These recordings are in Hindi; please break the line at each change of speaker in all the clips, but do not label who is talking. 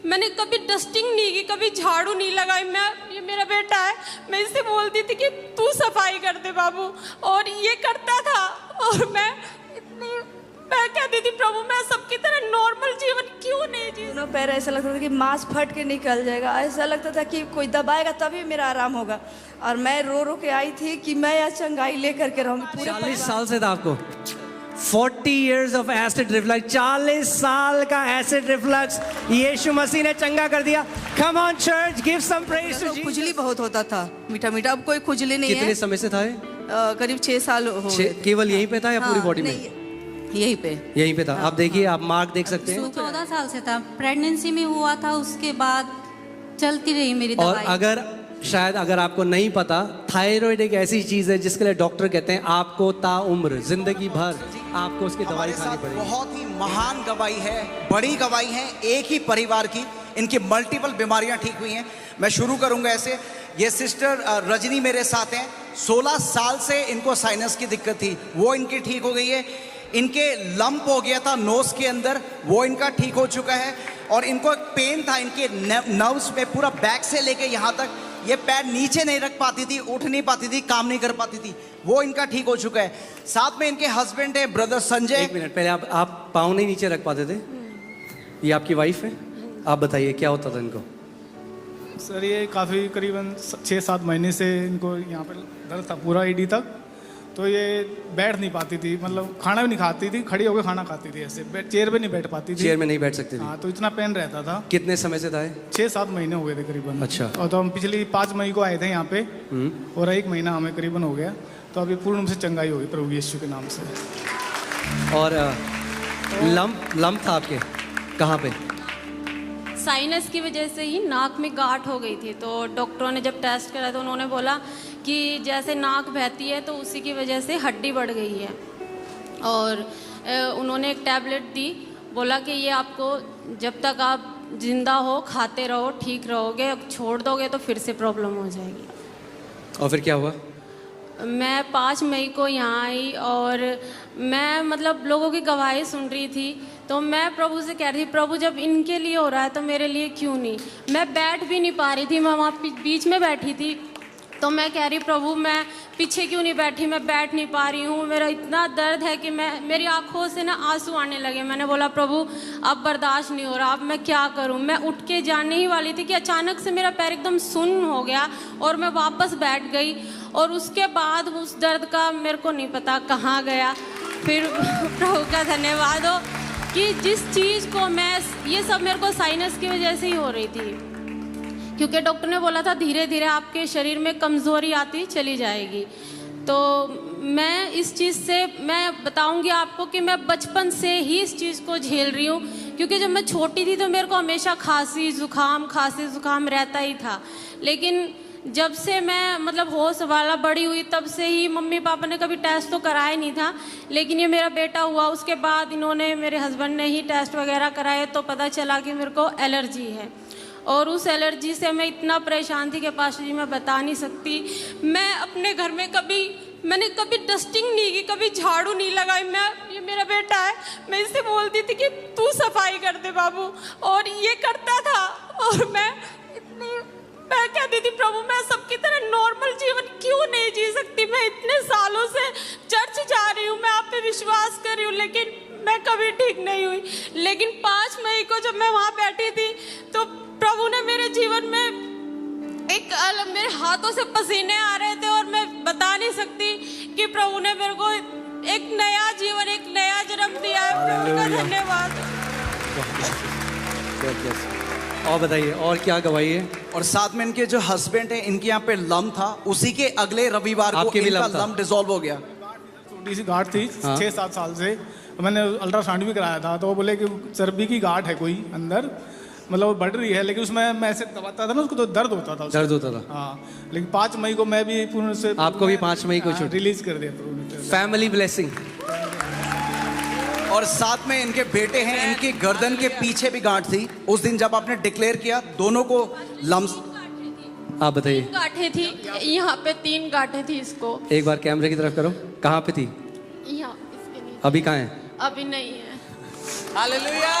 मैंने कभी डस्टिंग नहीं की, कभी झाड़ू नहीं लगाई। ये मेरा बेटा है, मैं इससे बोलती थी कि तू सफाई कर दे बाबू, और ये करता था। और मैं कहती थी प्रभु मैं सबकी तरह नॉर्मल जीवन क्यों नहीं जी।
दोनों पैर ऐसा लगता था कि मांस फट के निकल जाएगा, ऐसा लगता था कि कोई दबाएगा तभी मेरा आराम होगा। और मैं रो रो के आई थी कि मैं यह चंगाई लेकर के रहूंगी।
40 साल से था आपको, 40 years of acid reflux, 40 साल का एसिड रिफ्लक्स यीशु मसीह ने चंगा कर दिया। Come on church, give some praise to Jesus।
खुजली बहुत होता था, मीठा मीठा, अब कोई खुजली नहीं है।
कितने समय से था ये?
करीब 6 साल हो गए।
केवल यहीं पे था या पूरी बॉडी में?
यहीं पे,
यहीं पे था। आप देखिए, आप मार्क देख सकते हैं।
14 साल से था, प्रेगनेंसी में हुआ था, उसके बाद चलती रही मेरी दवाई।
और अगर आपको नहीं पता, थायराइड एक ऐसी चीज है जिसके लिए डॉक्टर कहते हैं आपको ताउम्र जिंदगी भर आपको उसकी दवाई खानी पड़ेगी।
बहुत ही महान गवाही है, बड़ी गवाही है एक ही परिवार की। इनकी मल्टीपल बीमारियां ठीक हुई हैं। मैं शुरू करूंगा ऐसे। ये सिस्टर रजनी मेरे साथ हैं। 16 साल से इनको साइनस की दिक्कत थी, वो इनकी ठीक हो गई है। इनके लंप हो गया था नोज के अंदर, वो इनका ठीक हो चुका है। और इनको एक पेन था इनके नर्व्स में, पूरा बैक से लेके यहाँ तक। ये पैर नीचे नहीं रख पाती थी, उठ नहीं पाती थी, काम नहीं कर पाती थी, वो इनका ठीक हो चुका है। साथ में इनके हस्बैंड है ब्रदर संजय।
एक मिनट, पहले आप पाँव नहीं नीचे रख पाते थे? ये आपकी वाइफ है? आप बताइए क्या होता था इनको?
सर ये काफ़ी करीबन 6-7 महीने से इनको यहाँ पर दर्द था, पूरा ईडी तक। तो ये बैठ नहीं पाती थी, मतलब खाना भी नहीं खाती थी, खड़ी होकर खाना खाती थी, ऐसे चेयर पे नहीं बैठ पाती थी।
चेयर में नहीं बैठ सकती थी?
हाँ, तो इतना पेन रहता था।
कितने समय से था?
6-7 महीने हो गए थे करीबन।
अच्छा।
और तो हम पिछली 5 मई को आए थे यहाँ पे, और 1 महीना हमें करीबन हो गया। तो अभी पूर्ण रूप से चंगाई होगी प्रभु यीशु के नाम से।
और लंप था आपके कहाँ पे?
साइनस की वजह से ही नाक में गांठ हो गई थी। तो डॉक्टरों ने जब टेस्ट करा तो उन्होंने बोला कि जैसे नाक बहती है तो उसी की वजह से हड्डी बढ़ गई है। और उन्होंने एक टैबलेट दी, बोला कि ये आपको जब तक आप जिंदा हो खाते रहो, ठीक रहोगे, छोड़ दोगे तो फिर से प्रॉब्लम हो जाएगी।
और फिर क्या हुआ?
मैं 5 मई को यहाँ आई और मैं मतलब लोगों की गवाही सुन रही थी। तो मैं प्रभु से कह रही थी, प्रभु जब इनके लिए हो रहा है तो मेरे लिए क्यों नहीं। मैं बैठ भी नहीं पा रही थी, मैं वहाँ बीच में बैठी थी। तो मैं कह रही प्रभु मैं पीछे क्यों नहीं बैठी, मैं बैठ नहीं पा रही हूँ, मेरा इतना दर्द है कि मेरी आंखों से ना आंसू आने लगे। मैंने बोला प्रभु अब बर्दाश्त नहीं हो रहा, अब मैं क्या करूँ। मैं उठ के जाने ही वाली थी कि अचानक से मेरा पैर एकदम सुन्न हो गया और मैं वापस बैठ गई। और उसके बाद उस दर्द का मेरे को नहीं पता कहाँ गया। फिर प्रभु का धन्यवाद हो कि जिस चीज़ को मैं, ये सब मेरे को साइनस की वजह से ही हो रही थी, क्योंकि डॉक्टर ने बोला था धीरे धीरे आपके शरीर में कमज़ोरी आती चली जाएगी। तो मैं इस चीज़ से मैं बताऊंगी आपको कि मैं बचपन से ही इस चीज़ को झेल रही हूँ। क्योंकि जब मैं छोटी थी तो मेरे को हमेशा खांसी जुकाम रहता ही था। लेकिन जब से मैं मतलब होश वाला बड़ी हुई तब से ही मम्मी पापा ने कभी टेस्ट तो कराया नहीं था। लेकिन ये मेरा बेटा हुआ उसके बाद इन्होंने, मेरे हस्बैंड ने ही टेस्ट वगैरह कराए तो पता चला कि मेरे को एलर्जी है। और उस एलर्जी से मैं इतना परेशान थी कि पास्टर जी मैं बता नहीं सकती। मैं अपने घर में मैंने कभी डस्टिंग नहीं की, कभी झाड़ू नहीं लगाई। ये मेरा बेटा है, मैं इससे बोलती थी कि तू सफाई कर दे बाबू, और ये करता था। और मैं कहती थी प्रभु मैं सबकी तरह नॉर्मल जीवन क्यों नहीं जी सकती। मैं इतने सालों से चर्च जा रही हूँ, मैं आप पे विश्वास कर रही हूँ, लेकिन मैं कभी ठीक नहीं हुई। लेकिन 5 मई को जब मैं वहाँ बैठी थी तो प्रभु ने मेरे जीवन में मेरे हाथों से पसीने आ रहे थे, और मैं बता नहीं सकती कि प्रभु ने मेरे को एक नया जीवन, एक नया जन्म दिया है। प्रभु का धन्यवाद।
और बताइए और क्या गवाही है?
और साथ में इनके जो हस्बैंड है, इनके यहाँ पे लंप था, उसी के अगले रविवार को
आपके भी
इनका
लंप
डिसॉल्व हो गया।
छोटी सी गांठ थी।
हाँ।
6-7 साल से मैंने अल्ट्रासाउंड भी कराया था, तो वो बोले कि चर्बी की गांठ है कोई अंदर, मतलब वो बढ़ रही है। लेकिन उसमें मैं ऐसे दबाता था ना उसको तो दर्द होता था।
दर्द होता था?
हाँ। लेकिन 5 मई को मैं भी पूर्ण से,
आपको भी 5 मई को
रिलीज कर दिया।
Family blessing.
और साथ में इनके बेटे हैं, इनकी गर्दन के पीछे भी गांठ थी। उस दिन जब आपने डिक्लेयर किया दोनों को लम्स।
आप बताइए।
3 गांठें थी यहाँ पे, 3 गांठें थी इसको।
एक बार कैमरे की तरफ करो, कहाँ पे थी?
यहाँ इसके नीचे।
अभी कहाँ है?
अभी नहीं है।
Hallelujah.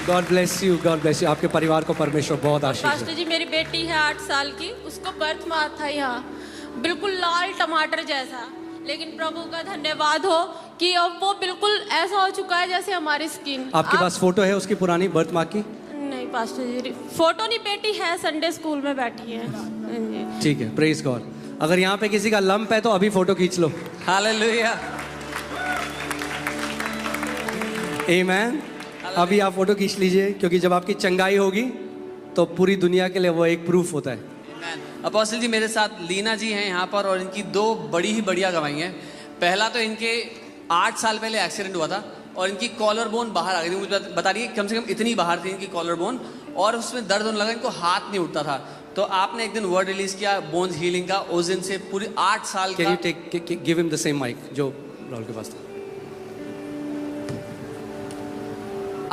God bless you, God bless you. आपके परिवार को परमेश्वर बहुत आशीष
पास्टर
दे।
जी मेरी बेटी है 8 साल की, उसको बर्थ मार्क था यहाँ, बिल्कुल लाल टमाटर जैसा, लेकिन प्रभु का धन्यवाद हो कि अब वो बिल्कुल ऐसा हो चुका है जैसे हमारी स्किन।
आपके पास फोटो है उसकी पुरानी बर्थ मार्क की?
नहीं पास्टर जी, फोटो नहीं, बेटी है, संडे स्कूल में बैठी है जी।
ठीक है, प्रेज गॉड। अगर यहाँ पे किसी का लंप है तो अभी फोटो खींच लो।
हालेलुया।
आमेन। अभी आप फोटो खींच लीजिए, क्योंकि जब आपकी चंगाई होगी तो पूरी दुनिया के लिए वो एक प्रूफ होता है।
अपोस्टल जी मेरे साथ लीना जी हैं यहाँ पर, और इनकी 2 बड़ी ही बढ़िया गवाही हैं। पहला तो इनके 8 साल पहले एक्सीडेंट हुआ था और इनकी कॉलर बोन बाहर आ गई थी। मुझे बता रही है कम से कम इतनी बाहर थी इनकी कॉलर बोन, और उसमें दर्द होने लगा, इनको हाथ नहीं उठता था। तो आपने एक दिन वर्ड रिलीज किया बोन्स हीलिंग का, उस दिन से पूरी 8 साल
कैन
का।
You take give him the same mic जो राहुल के पास था।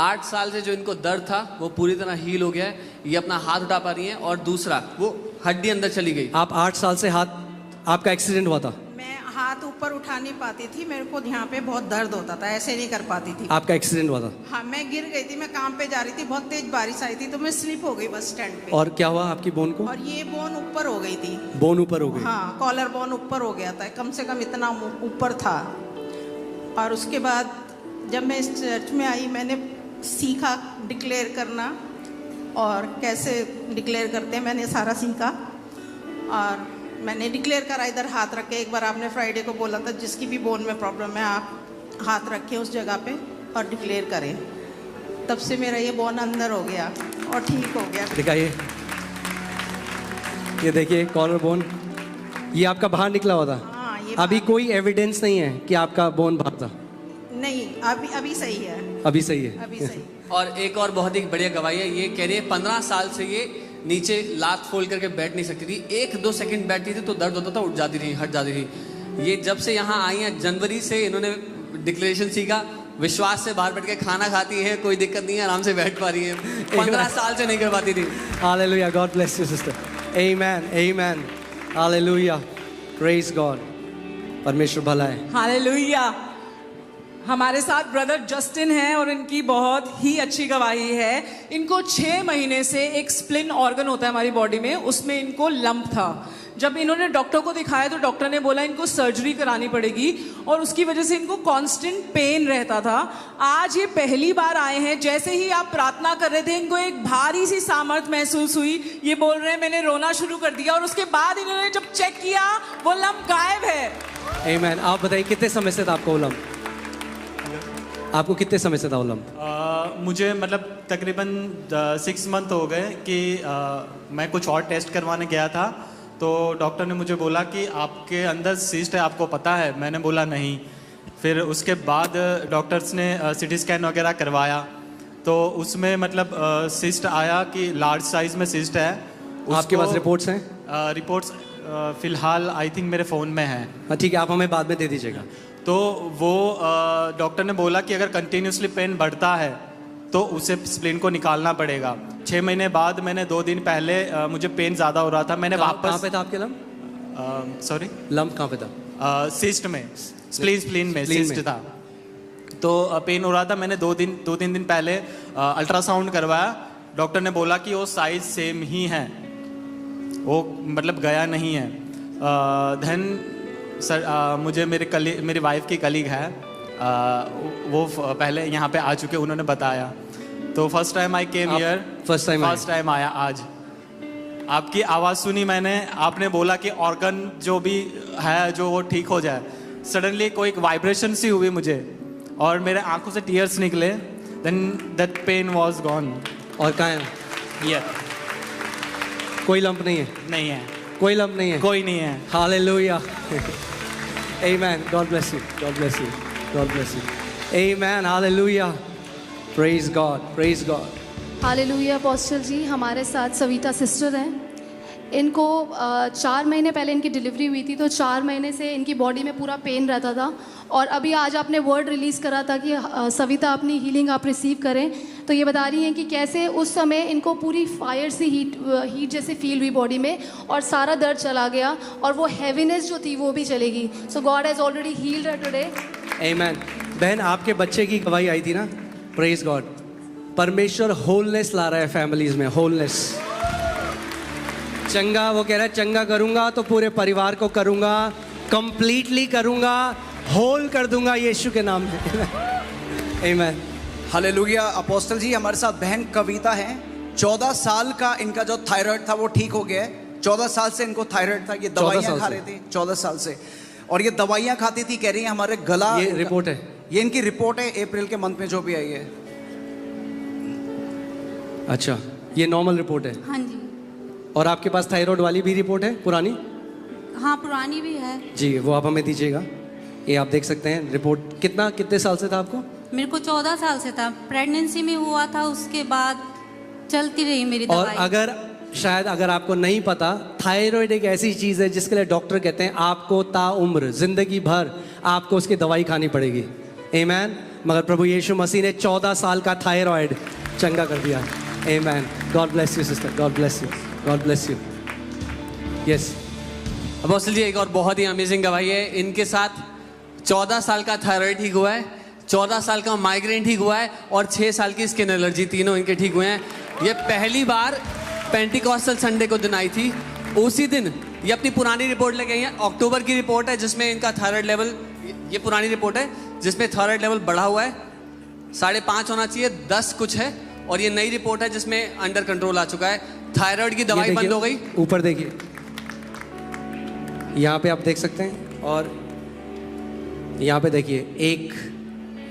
8 साल से जो इनको दर्द था वो पूरी तरह हील हो गया है। ये अपना हाथ उठा पा रही हैं, और दूसरा वो हड्डी अंदर चली गई।
आप 8 साल से आपका एक्सीडेंट हुआ था?
मैं हाथ ऊपर उठा नहीं पाती थी, मेरे को यहाँ पे बहुत दर्द होता था, ऐसे नहीं कर पाती थी।
आपका एक्सीडेंट हुआ था?
हाँ, मैं गिर गई थी, मैं काम पे जा रही थी, बहुत तेज बारिश आई थी तो मैं स्लिप हो गई बस स्टैंड पे।
और क्या हुआ आपकी बोन को?
और ये बोन ऊपर हो गई थी।
बोन ऊपर हो गई?
हाँ, कॉलर बोन ऊपर हो गया था, कम से कम इतना ऊपर था। और उसके बाद जब मैं इस चर्च में आई, मैंने सीखा डिक्लेयर करना और कैसे डिक्लेयर करते हैं, मैंने सारा सीखा और मैंने डिक्लेयर करा इधर हाथ रख के। एक बार आपने फ्राइडे को बोला था जिसकी भी बोन में प्रॉब्लम है आप हाथ रखें उस जगह पे और डिक्लेयर करें। तब से मेरा ये बोन अंदर हो गया और ठीक हो गया।
दिखाइए, ये देखिए कॉलर बोन, ये आपका बाहर निकला हुआ था।
हाँ, ये
अभी कोई एविडेंस नहीं है कि आपका बोन बाहर था?
नहीं, अभी सही है,
अभी सही है।
अभी सही।
और एक और बहुत ही बढ़िया गवाही है, ये कह रही है 15 साल से ये नीचे लात फोल्ड करके बैठ नहीं सकती थी। 1-2 सेकंड बैठती थी तो दर्द होता था, उठ जाती थी, हट जाती थी। ये जब से यहाँ आई हैं जनवरी से इन्होंने डिक्लेरेशन सीखा, विश्वास से बाहर बैठ के खाना खाती है, कोई दिक्कत नहीं है, आराम से बैठ पा रही है। 15 साल से नहीं कर पाती थी।
Hallelujah, God bless you sister. Amen, amen, hallelujah, praise God. परमेश्वर भला है।
हालेलुया। हमारे साथ ब्रदर जस्टिन हैं और इनकी बहुत ही अच्छी गवाही है। इनको 6 महीने से एक स्प्लिन ऑर्गन होता है हमारी बॉडी में, उसमें इनको लंप था। जब इन्होंने डॉक्टर को दिखाया तो डॉक्टर ने बोला इनको सर्जरी करानी पड़ेगी और उसकी वजह से इनको कांस्टेंट पेन रहता था। आज ये पहली बार आए हैं, जैसे ही आप प्रार्थना कर रहे थे इनको एक भारी सी सामर्थ महसूस हुई। ये बोल रहे हैं मैंने रोना शुरू कर दिया और उसके बाद इन्होंने जब चेक किया वो लंप गायब है।
आमेन। आप बताइए कितने समय से था आपको वो लंप? आपको कितने समय से था वो लंप?
मुझे मतलब तकरीबन 6 मंथ हो गए कि मैं कुछ और टेस्ट करवाने गया था तो डॉक्टर ने मुझे बोला कि आपके अंदर सिस्ट है, आपको पता है? मैंने बोला नहीं। फिर उसके बाद डॉक्टर्स ने सिटी स्कैन वगैरह करवाया तो उसमें मतलब सिस्ट आया कि लार्ज साइज में सिस्ट है।
आपके पास रिपोर्ट्स हैं?
रिपोर्ट्स फ़िलहाल आई थिंक मेरे फ़ोन में हैं।
हाँ ठीक है, आप हमें बाद में दे दीजिएगा।
तो वो डॉक्टर ने बोला कि अगर कंटिन्यूसली पेन बढ़ता है तो उसे स्प्लिन को निकालना पड़ेगा। 6 महीने बाद मैंने 2 दिन पहले मुझे पेन ज़्यादा हो रहा था, मैंने वापस।
कहाँ पे था आपके लंप?
सॉरी,
लंप कहाँ पे था?
सिस्ट में, स्प्लीन में सिस्ट था। तो पेन हो रहा था, मैंने 2-3 दिन पहले अल्ट्रासाउंड करवाया। डॉक्टर ने बोला कि वो साइज सेम ही है, वो मतलब गया नहीं है। देन सर मुझे मेरी वाइफ की कलीग है, वो पहले यहाँ पे आ चुके, उन्होंने बताया। तो first time I came here, first time आया आज। आपकी आवाज़ सुनी मैंने, आपने बोला कि ऑर्गन जो भी है जो वो ठीक हो जाए। सडनली कोई वाइब्रेशन सी हुई मुझे और मेरे आंखों से टीयर्स निकले। Then that pain was gone.
और कहाँ है?
ये
कोई लंप नहीं है?
नहीं है,
कोई लंप नहीं है?
कोई नहीं है।
Hallelujah, amen, God bless you, God bless you, God bless you, amen, hallelujah, praise God, praise God.
Hallelujah. Apostle ji, हमारे साथ सविता सिस्टर हैं। इनको 4 महीने पहले इनकी डिलीवरी हुई थी, तो 4 महीने से इनकी बॉडी में पूरा पेन रहता था। और अभी आज आपने वर्ड रिलीज़ करा था कि सविता अपनी हीलिंग आप रिसीव करें, तो ये बता रही हैं कि कैसे उस समय इनको पूरी फायर सी हीट जैसे फील हुई बॉडी में और सारा दर्द चला गया और वो हैवीनेस जो थी वो भी चलेगी। So God has already healed her today.
Amen. बहन, आपके बच्चे की गवाही आई थी ना? Praise God. परमेश्वर होलनेस ला रहा है फैमिलीज में, होलनेस। चंगा, वो कह रहा है चंगा करूंगा तो पूरे परिवार को करूंगा, कंप्लीटली करूंगा, होल कर दूंगा यीशु के नाम में। आमीन।
हालेलुया। अपोस्टल जी हमारे साथ बहन कविता है। 14 साल का इनका जो थायराइड था वो ठीक हो गया है। 14 साल से इनको थायराइड था, ये दवाइयाँ खा रहे थे 14 साल से, और ये दवाइयाँ खाती थी, कह रही है हमारे गला,
ये रिपोर्ट है,
ये इनकी रिपोर्ट है अप्रैल के मंथ में जो भी आई है।
अच्छा, ये नॉर्मल रिपोर्ट है।
हाँ जी।
और आपके पास थायराइड वाली भी रिपोर्ट है पुरानी?
हाँ, पुरानी भी है
जी, वो आप हमें दीजिएगा। ये आप देख सकते हैं रिपोर्ट। कितने साल से था आपको?
मेरे को 14 साल से था, प्रेगनेंसी में हुआ था, उसके बाद चलती रही मेरी
और
दवाई।
अगर आपको नहीं पता, थायराइड एक ऐसी चीज़ है जिसके लिए डॉक्टर कहते हैं आपको ताउम्र, जिंदगी भर आपको उसकी दवाई खानी पड़ेगी। आमीन। मगर प्रभु यीशु मसीह ने 14 साल का थायराइड चंगा कर दिया। Amen. God bless you sister, God bless you, God bless you. Yes
apostle ji, एक और बहुत ही अमेजिंग गवाही है। इनके साथ 14 साल का थायराइड ठीक हुआ है, 14 साल का माइग्रेन ठीक हुआ है, और 6 साल की स्किन एलर्जी, तीनों इनके ठीक हुए हैं। ये पहली बार पेंटिकॉस्टल संडे को दिन आई थी, उसी दिन ये अपनी पुरानी रिपोर्ट लेके आई है। अक्टूबर की रिपोर्ट है जिसमें इनका थायराइड लेवल, ये पुरानी रिपोर्ट है जिसमें थायराइड लेवल बढ़ा हुआ है, 5.5 होना चाहिए, 10 कुछ है। और ये नई रिपोर्ट है जिसमें अंडर कंट्रोल आ चुका है। थायराइड की दवाई बंद हो गई।
ऊपर देखिए, यहाँ पे आप देख सकते हैं, और यहाँ पे देखिए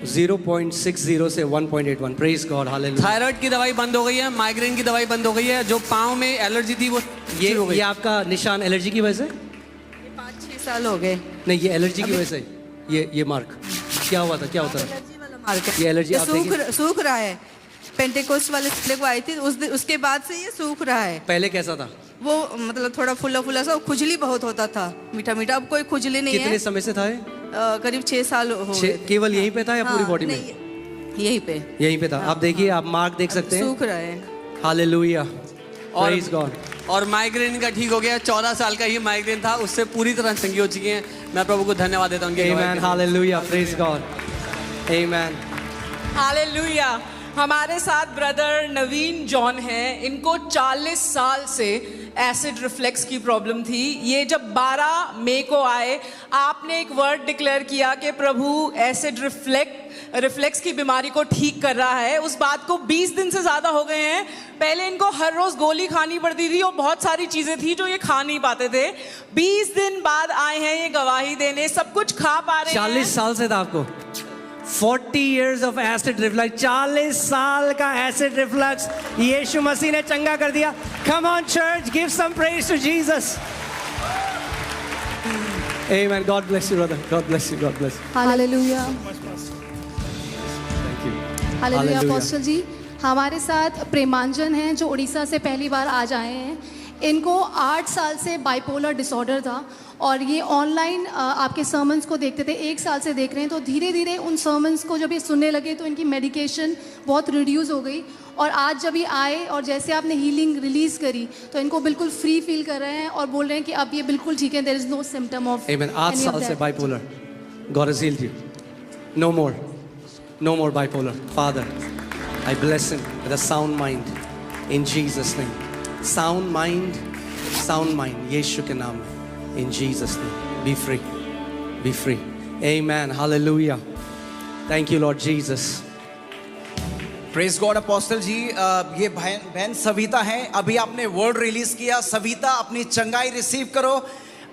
0.60 से 1.81। Praise God, hallelujah.
थायराइड की दवाई बंद हो गई है, माइग्रेन की दवाई बंद हो गई है, जो पाँव में एलर्जी थी वो
ये आपका निशान एलर्जी की वजह से?
5-6 साल हो गए।
नहीं, ये एलर्जी की वजह से, ये मार्क क्या हुआ था, क्या होता है? ये एलर्जी
सूख रहा है। पेंटेकोस्ट वाले संडे को आई थी, उसके बाद से ये सूख रहा है।
पहले कैसा था?
वो मतलब थोड़ा फुला फुला सा, खुजली बहुत होता था, मीठा मीठा। अब कोई खुजली नहीं है।
कितने समय से था ये?
करीब 6 साल हो गए।
केवल यहीं पे था या पूरी बॉडी में?
यहीं पे,
यहीं पे था। आप देखिए, आप मार्क देख सकते हैं,
सूख रहा है।
हालेलुया,
और
प्रेज गॉड।
और माइग्रेन का ठीक हो गया। 14 साल का ये माइग्रेन था, उससे पूरी तरह चंगी हो चुकी हैं। मैं प्रभु को धन्यवाद देता हूँ।
आमीन, हालेलुया, प्रेज गॉड, आमीन,
हालेलुया। हमारे साथ ब्रदर नवीन जॉन हैं। इनको 40 साल से एसिड रिफ्लेक्स की प्रॉब्लम थी। ये जब 12 मई को आए, आपने एक वर्ड डिक्लेयर किया कि प्रभु एसिड रिफ्लेक्स की बीमारी को ठीक कर रहा है। उस बात को 20 दिन से ज़्यादा हो गए हैं। पहले इनको हर रोज़ गोली खानी पड़ती थी और बहुत सारी चीज़ें थी जो ये खा नहीं पाते थे। 20 दिन बाद आए हैं ये गवाही देने, सब कुछ खा पा रहे हैं।
40 साल से था आपको? 40 years of acid reflux, 40 साल का एसिड रिफ्लक्स यीशु मसीह ने चंगा कर दिया। Come on church, give some praise to Jesus. Amen. God bless you, brother. God bless you. God bless you.
Hallelujah,
Thank you.
Hallelujah. Apostle ji, हमारे साथ प्रेमांजन हैं जो उड़ीसा से पहली बार आज आए हैं। इनको 8 साल से बाइपोलर डिसऑर्डर था, और ये ऑनलाइन आपके सर्मन्स को देखते थे, 1 साल से देख रहे हैं। तो धीरे धीरे उन सर्मन्स को जब ये सुनने लगे तो इनकी मेडिकेशन बहुत रिड्यूस हो गई, और आज जब ये आए और जैसे आपने हीलिंग रिलीज़ करी तो इनको बिल्कुल फ्री फील कर रहे हैं और बोल रहे हैं कि अब ये बिल्कुल ठीक है। There is no symptom of
Amen. 8 साल से bipolar. God has healed you. No more. No more bipolar. Father, I bless him with a sound mind in Jesus' name. Sound mind, sound mind. यीशु के नाम में. In Jesus' name. Be free. Be free. Amen. Hallelujah. Thank you, Lord Jesus.
Praise God. Apostle ji, ये बहन सविता है। अभी आपने वर्ड रिलीज किया, सविता अपनी चंगाई रिसीव करो।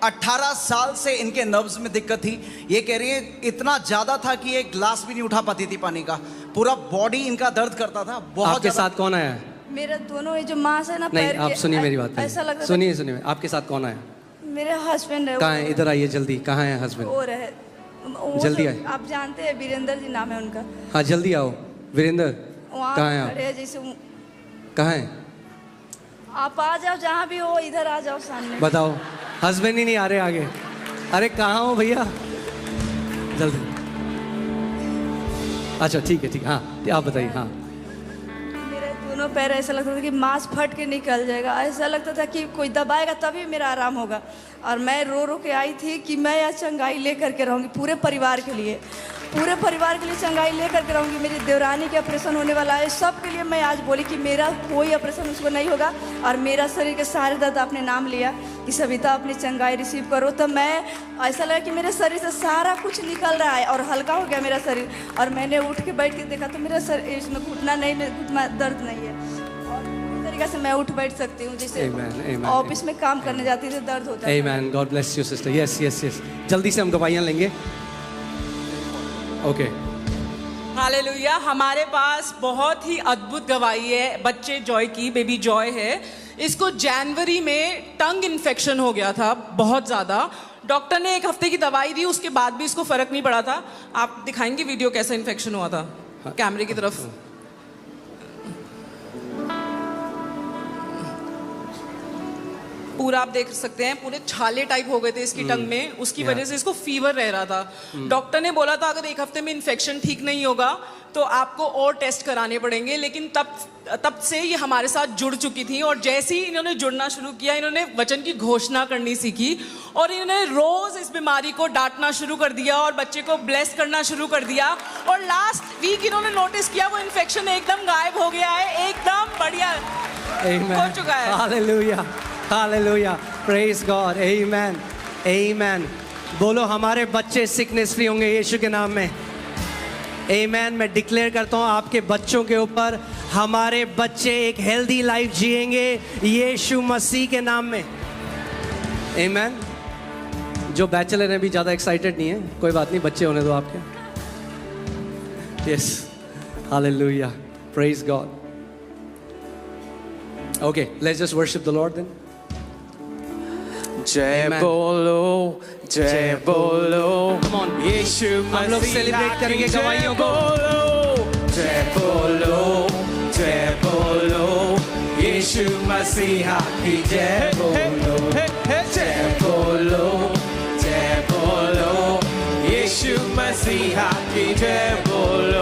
18 साल से इनके नर्व्स में दिक्कत थी। ये कह रही है इतना ज्यादा था कि एक ग्लास भी नहीं उठा पाती थी पानी का, पूरा बॉडी इनका दर्द करता था बहुत।
आपके साथ कौन आया है?
मेरे दोनों ये जो मांस है ना,
नहीं,
पैर
आप
के,
सुनिए मेरी बात।
ऐसा लग रहा
सुनिए, आपके साथ कौन आया?
मेरे हस्बैंड है।
कहाँ है? इधर आइए जल्दी। कहाँ है हस्बैंड?
वो रहे,
जल्दी आइए।
आप जानते हैं, वीरेंद्र जी नाम है उनका।
हाँ, जल्दी आओ। वीरेंद्र, कहाँ है आप?
खड़े हैं जैसे
कहाँ है?
आप आ जाओ, जहाँ भी हो इधर आ जाओ सामने।
बताओ, हस्बैंड ही नहीं आ रहे आगे। अरे कहाँ हो भैया? जल्दी। अच्छा, ठीक है, हाँ, आप बताइए। हाँ,
मेरे दोनों पैर ऐसा लगता था कि मांस फट के निकल जाएगा। ऐसा लगता था कि कोई दबाएगा तभी मेरा आराम होगा। और मैं रो रो के आई थी कि मैं यह चंगाई लेकर के रहूँगी पूरे परिवार के लिए। पूरे परिवार के लिए चंगाई लेकर के रहूँगी। मेरी देवरानी के ऑपरेशन होने वाला है, सब के लिए मैं आज बोली कि मेरा कोई ऑपरेशन उसको नहीं होगा। और मेरा शरीर के सारे दर्द आपने नाम लिया कि सविता अपनी चंगाई रिसीव करो, तो मैं ऐसा लगा कि मेरे शरीर से सारा कुछ निकल रहा है और हल्का हो गया मेरा शरीर। और मैंने उठ के बैठ के देखा तो मेरा शरीर इसमें घुटना नहीं, घुटना दर्द नहीं है और पूरी तरीके से मैं उठ बैठ सकती हूँ। जैसे ऑफिस में काम करने जाती थी दर्द होता है।
Amen. God bless you, sister. Yes, yes, yes. जल्दी से हम गवाहियाँ लेंगे। ओके।
हालेलुया। हमारे पास बहुत ही अद्भुत गवाही है बच्चे जॉय की, बेबी जॉय है। इसको जनवरी में टंग इन्फेक्शन हो गया था बहुत ज़्यादा। डॉक्टर ने 1 हफ्ते की दवाई दी, उसके बाद भी इसको फर्क नहीं पड़ा था। आप दिखाएंगे वीडियो कैसा इन्फेक्शन हुआ था कैमरे की तरफ। पूरा आप देख सकते हैं, पूरे छाले टाइप हो गए थे इसकी टंग में, उसकी वजह से इसको फीवर रह रहा था। डॉक्टर ने बोला था अगर 1 हफ्ते में इन्फेक्शन ठीक नहीं होगा तो आपको और टेस्ट कराने पड़ेंगे। लेकिन तब से ये हमारे साथ जुड़ चुकी थी और जैसे ही इन्होंने जुड़ना शुरू किया, इन्होंने वचन की घोषणा करनी सीखी और इन्होंने रोज इस बीमारी को डांटना शुरू कर दिया और बच्चे को ब्लेस करना शुरू कर दिया। और लास्ट वीक इन्होंने नोटिस किया वो इन्फेक्शन एकदम गायब हो गया है, एकदम बढ़िया हो चुका है।
Hallelujah. Hallelujah. Praise God. Amen. Amen. बोलो हमारे बच्चे सिकनेस फ्री होंगे यीशु के नाम में। Amen. मैं डिक्लेयर करता हूँ आपके बच्चों के ऊपर, हमारे बच्चे एक हेल्दी लाइफ जिएंगे यीशु मसीह के नाम में। Amen. जो बैचलर हैं भी ज़्यादा एक्साइटेड नहीं है, कोई बात नहीं, बच्चे होने दो आपके। Yes. Hallelujah. Praise God. Okay, let's just worship the Lord then.
जय बोलो, जय बोलो,
Come on.
यीशु
हम लोग
मसीहा
celebrate करेंगे
की
गवाहियों को।
जय बोलो, जय बोलो, यीशु मसीहा की जय बोलो, जय बोलो, जय बोलो, यीशु मसीहा की जय बोलो।